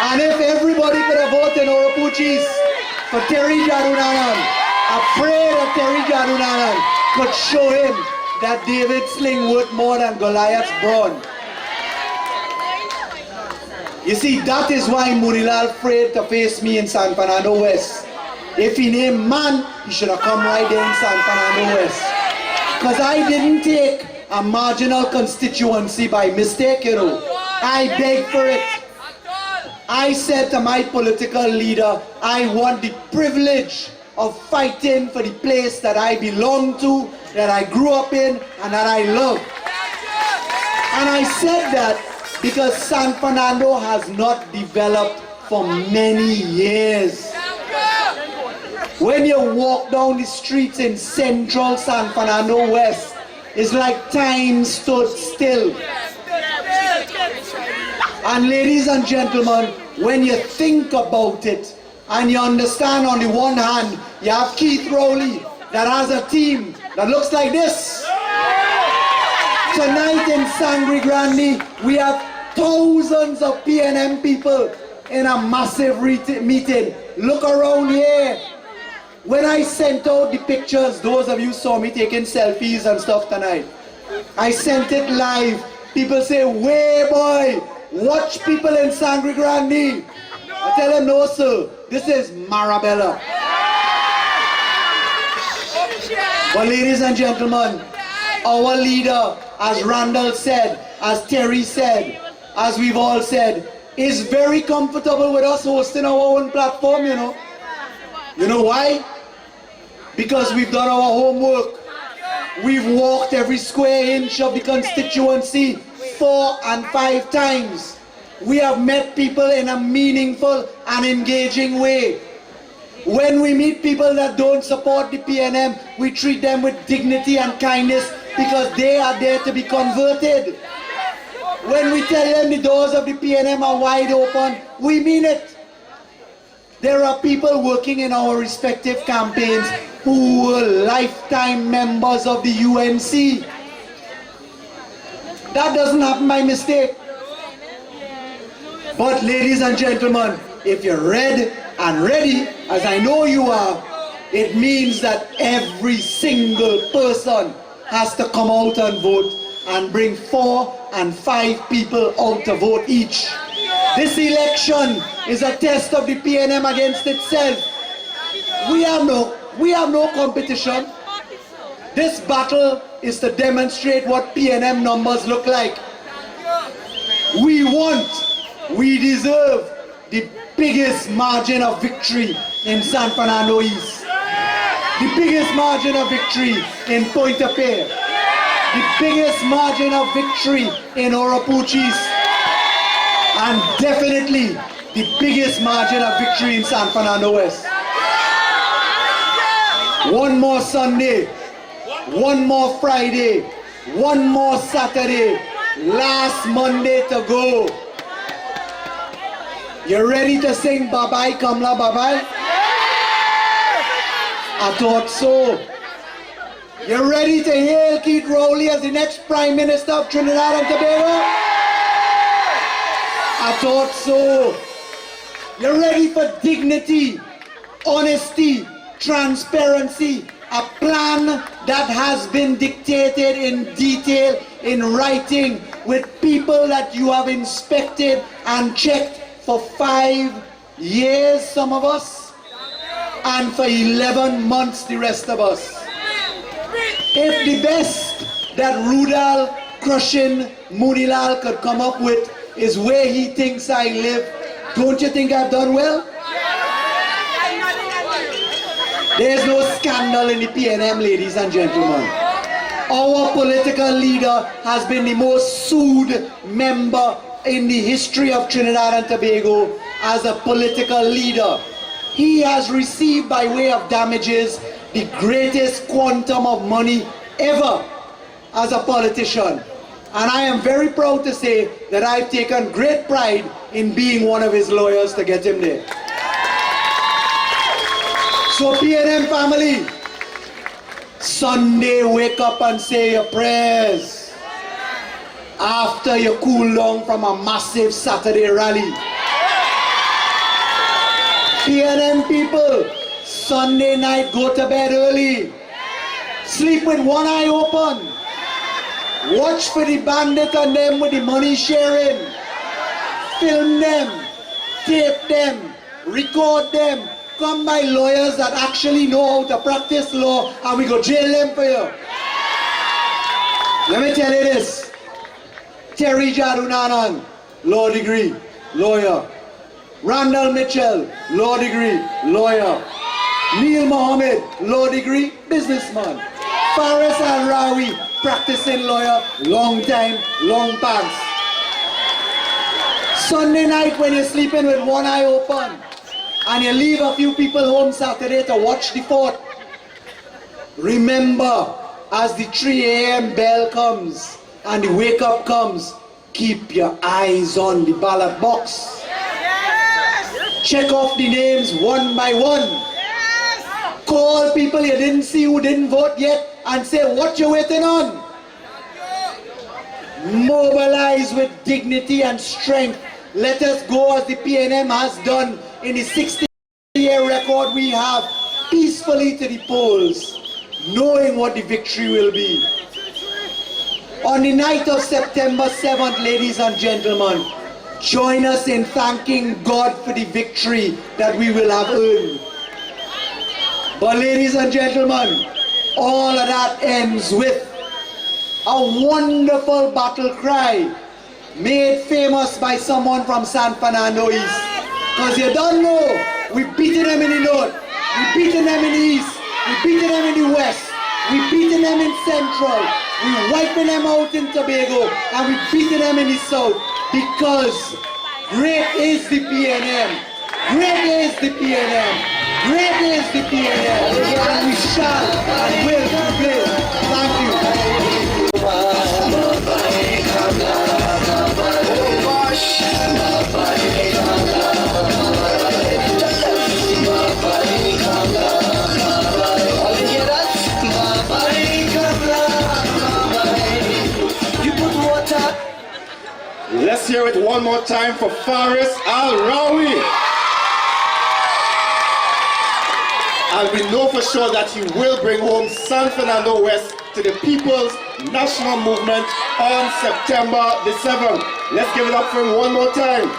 And if everybody could have voted in Orapuchis for Terry Jadunanan, I pray that Terry Jadunanan could show him that David sling worth more than Goliath's brawn. You see, that is why Murilal afraid to face me in San Fernando West. If he named man, he should have come right there in San Fernando West. Because I didn't take a marginal constituency by mistake, you know. I begged for it. I said to my political leader, I want the privilege of fighting for the place that I belong to, that I grew up in, and that I love. And I said that because San Fernando has not developed for many years. When you walk down the streets in central San Fernando West, it's like time stood still. And ladies and gentlemen, when you think about it, and you understand on the one hand, you have Keith Rowley that has a team that looks like this. Tonight in Sangre Grande, we have thousands of PNM people in a massive meeting. Look around here. When I sent out the pictures, those of you saw me taking selfies and stuff tonight. I sent it live. People say, "Way boy, watch people in Sangre Grande." I tell them, no sir, this is Marabella. But ladies and gentlemen, our leader, as Randall said, as Terry said, as we've all said, is very comfortable with us hosting our own platform, you know. You know why? Because we've done our homework. We've walked every square inch of the constituency 4 and 5 times. We have met people in a meaningful and engaging way. When we meet people that don't support the PNM, we treat them with dignity and kindness because they are there to be converted. When we tell them the doors of the PNM are wide open, we mean it. There are people working in our respective campaigns who were lifetime members of the UNC. That doesn't happen by mistake. But ladies and gentlemen, if you're red and ready, as I know you are, it means that every single person has to come out and vote and bring 4 and 5 people out to vote each. This election is a test of the PNM against itself. We have no competition. This battle is to demonstrate what PNM numbers look like. We deserve the biggest margin of victory in San Fernando East. The biggest margin of victory in Pointe-a-Pierre. The biggest margin of victory in Orapuch East. And definitely the biggest margin of victory in San Fernando West. One more Sunday, one more Friday, one more Saturday, last Monday to go. You ready to sing bye-bye, Kamla, bye-bye? I thought so. You ready to hail Keith Rowley as the next Prime Minister of Trinidad and Tobago? I thought so. You ready for dignity, honesty, transparency, a plan that has been dictated in detail, in writing, with people that you have inspected and checked for 5 years, some of us, and for 11 months, the rest of us. If the best that Rudal, Crushin, Munilal could come up with is where he thinks I live, don't you think I've done well? There's no scandal in the PNM, ladies and gentlemen. Our political leader has been the most sued member in the history of Trinidad and Tobago as a political leader. He has received by way of damages the greatest quantum of money ever as a politician. And I am very proud to say that I've taken great pride in being one of his lawyers to get him there. So PNM family, Sunday wake up and say your prayers after you cool down from a massive Saturday rally. PNM people, Sunday night go to bed early. Sleep with one eye open. Watch for the bandit and them with the money sharing. Film them, tape them, record them. Come by lawyers that actually know how to practice law and we go jail them for you. Let me tell you this. Terry Jadunanan, law degree, lawyer. Randall Mitchell, law degree, lawyer. Neil Mohammed, law degree, businessman. Faris Al-Rawi, practicing lawyer, long time, long pants. Sunday night when you're sleeping with one eye open and you leave a few people home Saturday to watch the fort, remember, as the 3 a.m. bell comes and the wake up comes, keep your eyes on the ballot box. Check off the names one by one. Call people you didn't see who didn't vote yet and say, what you waiting on? Mobilize with dignity and strength. Let us go as the PNM has done in the 60-year record we have, peacefully to the polls, knowing what the victory will be. On the night of September 7th, ladies and gentlemen, join us in thanking God for the victory that we will have earned. But ladies and gentlemen, all of that ends with a wonderful battle cry made famous by someone from San Fernando East. Because you don't know, we beaten them in the north, we beaten them in the east, we beaten them in the west, we beaten them in central, we wiping them out in Tobago, and we beaten them in the south. Because great is the PNM, great is the PNM. Great is the PNM, and we shall and will prevail. Thank you. Let's hear it one more time for Faris Al-Rawi. And we know for sure that he will bring home San Fernando West to the People's National Movement on September the 7th. Let's give it up for him one more time.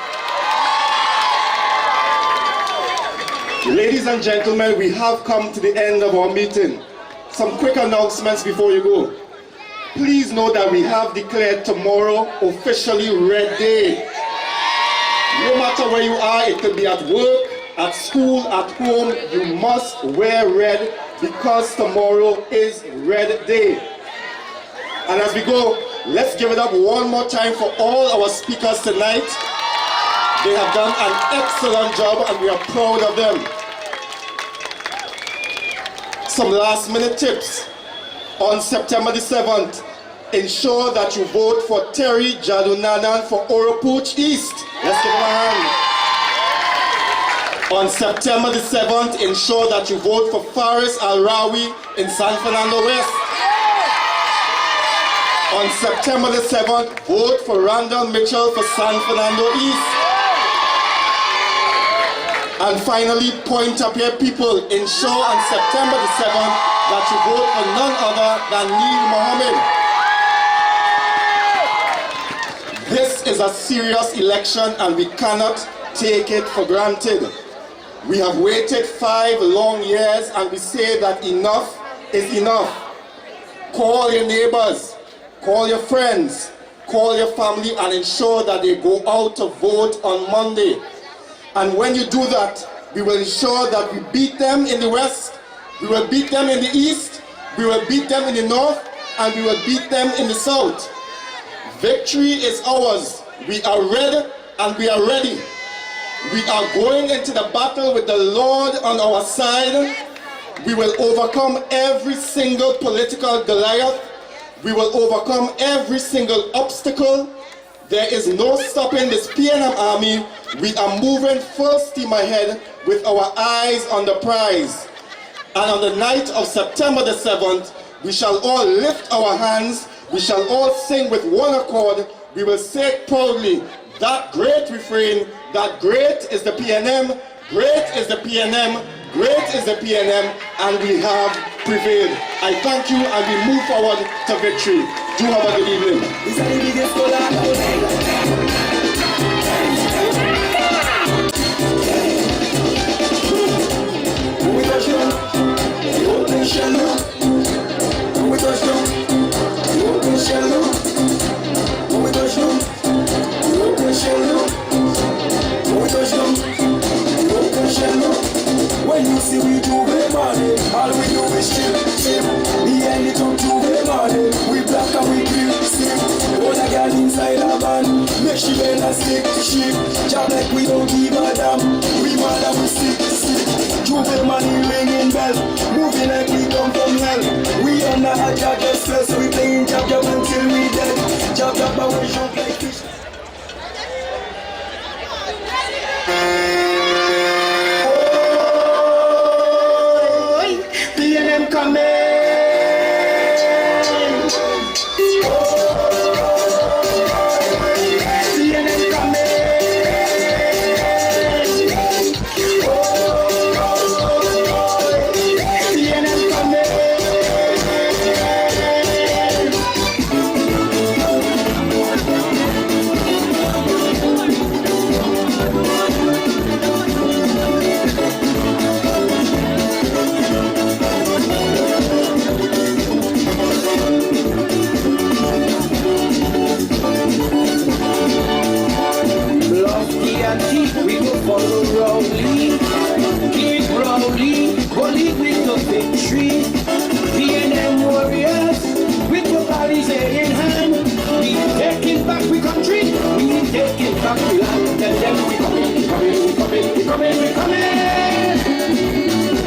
Ladies and gentlemen, we have come to the end of our meeting. Some quick announcements before you go. Please know that we have declared tomorrow officially Red Day. No matter where you are, it could be at work, at school, at home, you must wear red because tomorrow is Red Day. And as we go, let's give it up one more time for all our speakers tonight. They have done an excellent job and we are proud of them. Some last minute tips. On September the 7th, ensure that you vote for Terry Jadunanan for Oropuch East. Let's give him a hand. On September the 7th, ensure that you vote for Faris Al-Rawi in San Fernando West. On September the 7th, vote for Randall Mitchell for San Fernando East. And finally, point up here, people, ensure on September the 7th that you vote for none other than Neil Mohammed. This is a serious election and we cannot take it for granted. We have waited 5 long years and we say that enough is enough. Call your neighbors, call your friends, call your family and ensure that they go out to vote on Monday. And when you do that, we will ensure that we beat them in the West, we will beat them in the East, we will beat them in the North, and we will beat them in the South. Victory is ours. We are ready and we are ready. We are going into the battle with the Lord on our side. We will overcome every single political Goliath. We will overcome every single obstacle. There is no stopping this PNM army. We are moving full steam ahead with our eyes on the prize. And on the night of September the 7th, we shall all lift our hands. We shall all sing with one accord. We will say proudly that great refrain, that great is the PNM, great is the PNM, great is the PNM, and we have prevailed. I thank you and we move forward to victory. Do have a good evening. When you see we do the money, all we do is chip. Me and the two do the money. We black and we green, stick. All the girl inside a van, make she bend and stick, sheep. Job like we don't give a damn. We mad and we sick. Juve money ringing bell, moving like we come from hell. We under a job just fell, so we playing jab until we dead. Jab but we jump like fish.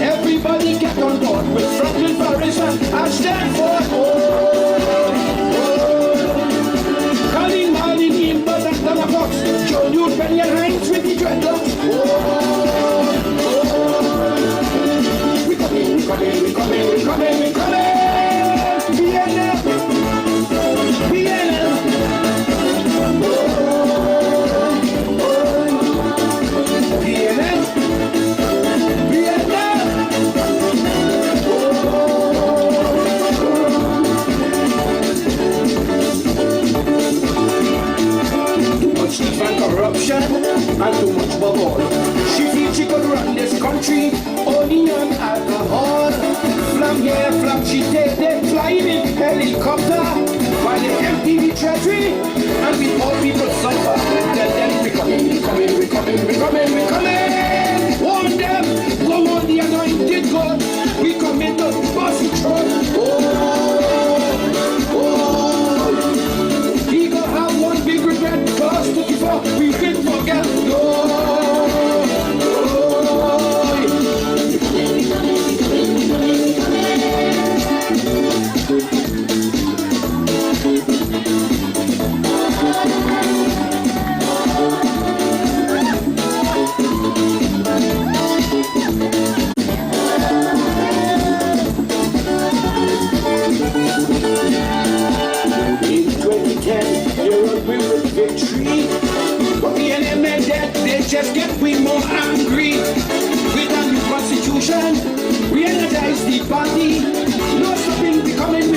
Everybody get on board with Franklin Faris and Stanford. Colin Marlin in Buzz and Donna Fox. Joe Newt, Benny and Hines with the dreadlocks. We coming. Vienna. much thief and corruption and too much bubble. She feels she could run this country only on alcohol. From here, from she take them flying in helicopter while they empty the treasury and we all people suffer. Tell them we coming, we coming, we coming, we coming, we coming. Warn them, go on the anointed God. We coming to bust the throne. He gonna have one big regret because before we will forget. Just get we more angry with a new constitution. We energize the party. No stopping, we coming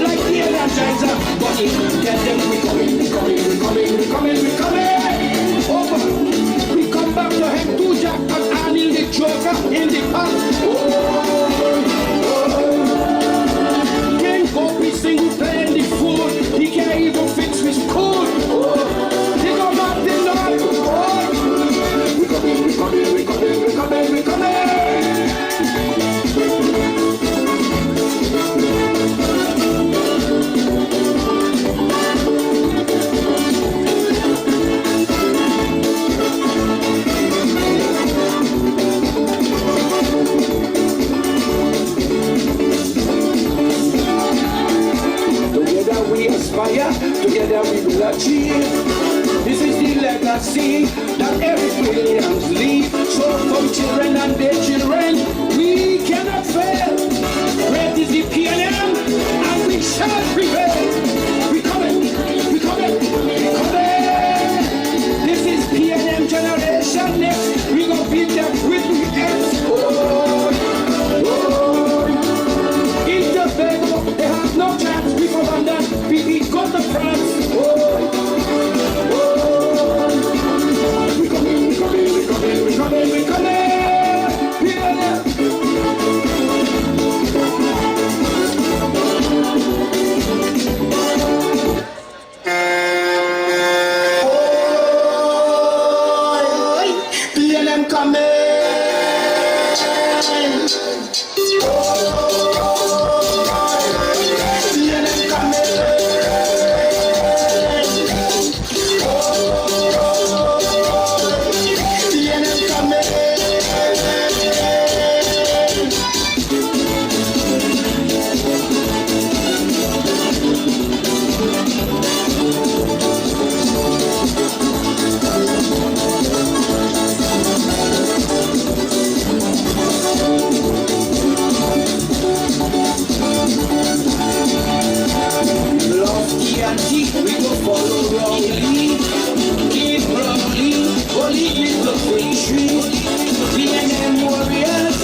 like the energizer. But if we get them, we coming, we coming, we coming, we coming, we coming. Over. We come back to him to Jack and Annie the Joker in the park. Can't go be single playing the food. He can't even fix his code. They go back the Lord. We coming, we coming, we coming, we coming, we coming. Together we aspire, together we will achieve. This is the legacy that every Williams leave. So from children and their children, we cannot fail. Great is the PNM, and we shall prevail. We coming, we coming, we coming. This is PNM generation next. We gonna beat them with the X. In Tobago, they have no chance. We go on that. We go to France. We coming, we coming, we coming, we coming, we coming. PNM coming. We go follow wrongly, keep wrongly, only with the free tree. PNM warriors,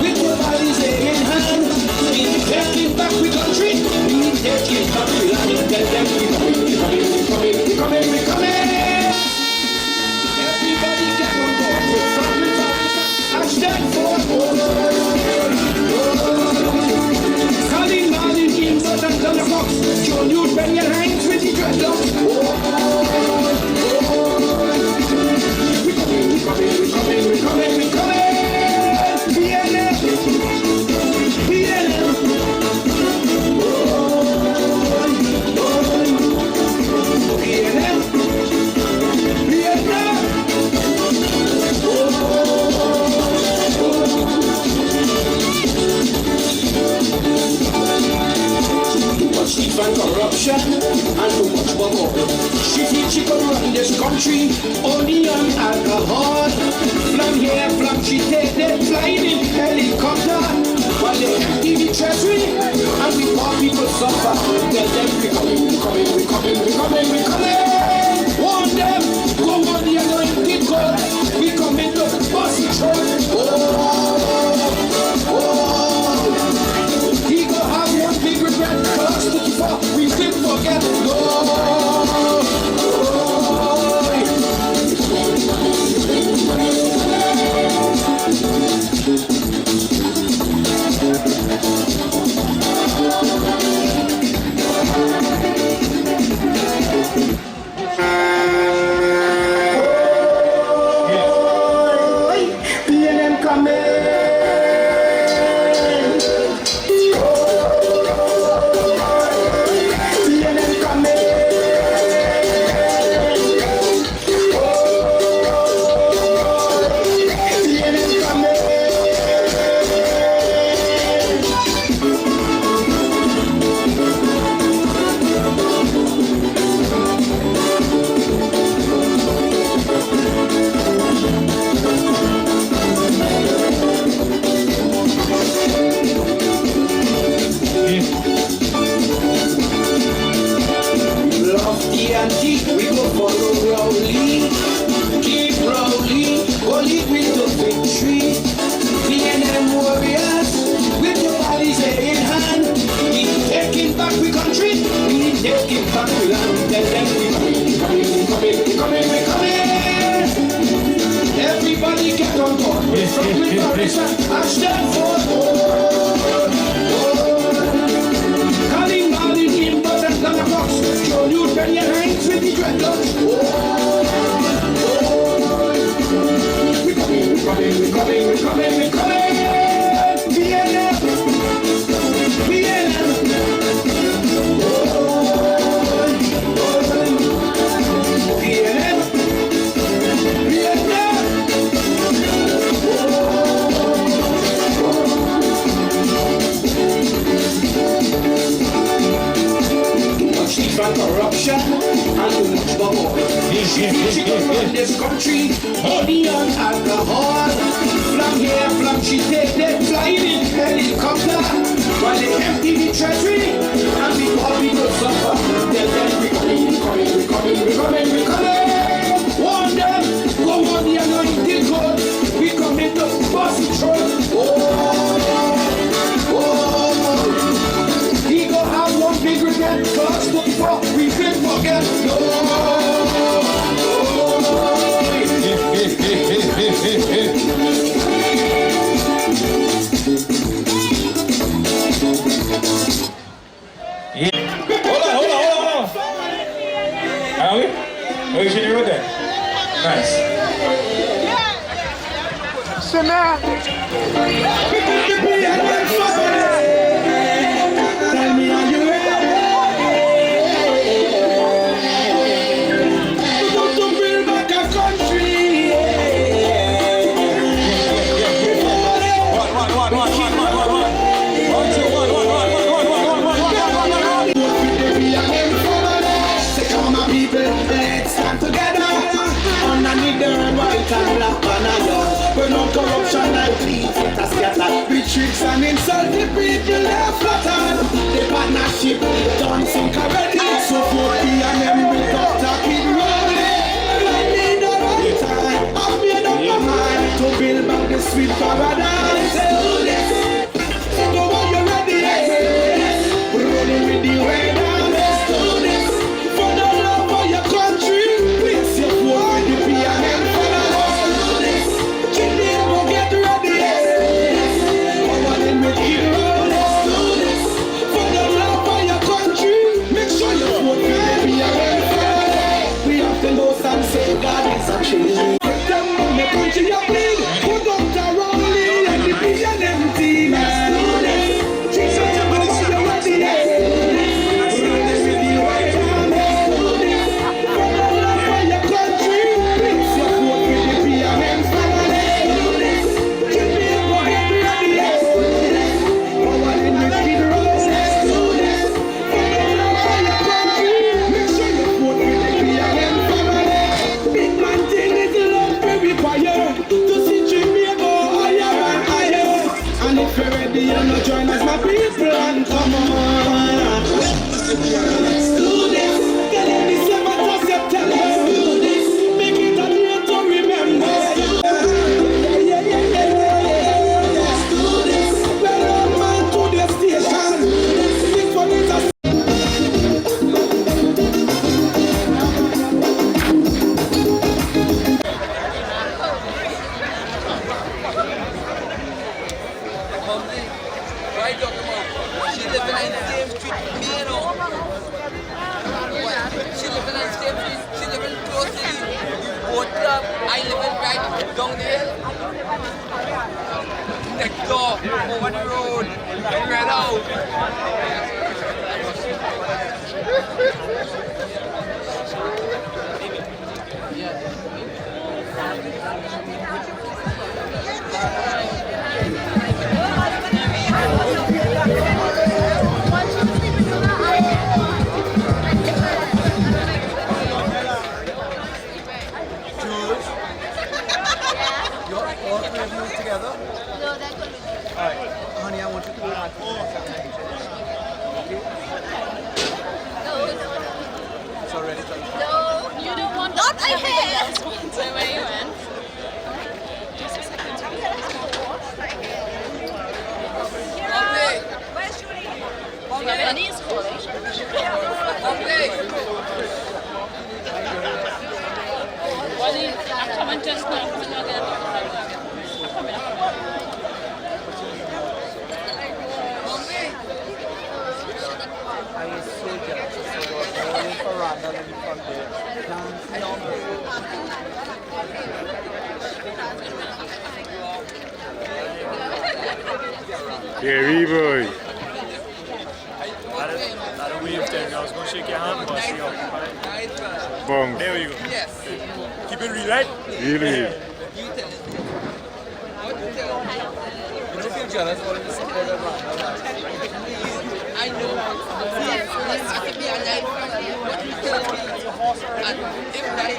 with the bodies in hand, we taking back we country, we taking back we land. Tell them we coming, we coming, we coming, we coming, we coming. Everybody get on board, hashtag for Calling Martin in Southern Thunder Fox, Joe Newt, bend your hands with the dreadlocks. We coming, we coming, we coming, we coming, we coming. PNM, PNM. PNM, PNM. Thief and corruption and too much bubble. She feels she could run this country only on alcohol. From here, from she take them flying in helicopter while they empty the treasury and we poor people suffer. Tell them we coming, we coming, we coming, we coming, we coming. Warn them, go on the anointed God. We coming to bust the throne. He go have one big regret. We will forget. No. We go follow Rowley, keep Rowley, go lead with the victory. B&M warriors, with your bodies in hand. We taking back we country, we taking back we land. Then we coming. Everybody get on board. With Faris and stand for calling all the members and the box. Show you turn your hands with the dreadlocks. We coming. B&M. Corruption and too much bubble. She can run this country only on alcohol. From here, from she take them flying in helicopter while they empty the treasury and before people suffer. Then we coming. Warn them, go on the anointed God. We coming to bust the throne. He go have one big regret, cause before we can forget. Hold on. Are we? Oh, you should do it there. Nice. So now, Tell me, are you ready? To build back a country. Say, come on, people, let's stand together underneath the white and black banner. But no corruption like thieves, it has scattered. We tricks and insult the people, they're flattered. The partnership don't sink already. So for B&M we Dr. Kid rolling. I need the right time, I've made up my mind to build back the sweet paradise. Do this, so go on, you're ready. We're rolling with the way down. Let's do this, for the love of your country. Please your vote with the B&M followers. Say God is a change. Them make country a big. Put up the Rowley and the B&M team. Jesus, you ready? Let's do the right hand. For the love of your country, please your vote with the B&M family. Give me a boy ready. Power in the Kid Rose. Let's do this. For the love of your country, make sure you vote with the B&M family. Big man thing is love very fire. To see Jimmy go higher and higher. And if you're ready, you know join us, my people, and come on. Let's do this. Get in December to September. Let's do this. Make it a year to remember. Let's do this. Well, man to the station. This one is a She living in the same street with me, you know. She living in the same street. She living close to the boat club. I live in right down there. Next door, over the road, right out. Together? No, they're going to be. Honey, I want you to do that. I hate it. So where you in? Just a second. Where's your name? Money is calling. I'm coming just now. I'm not going Gary boy. That wave thing, I was going to shake your hand, but see you. Bong. There we go. Yes. Keep it real, right? Really? You don't feel jealous for the secret of I know. I could be a nice friend, but you tell me. And if that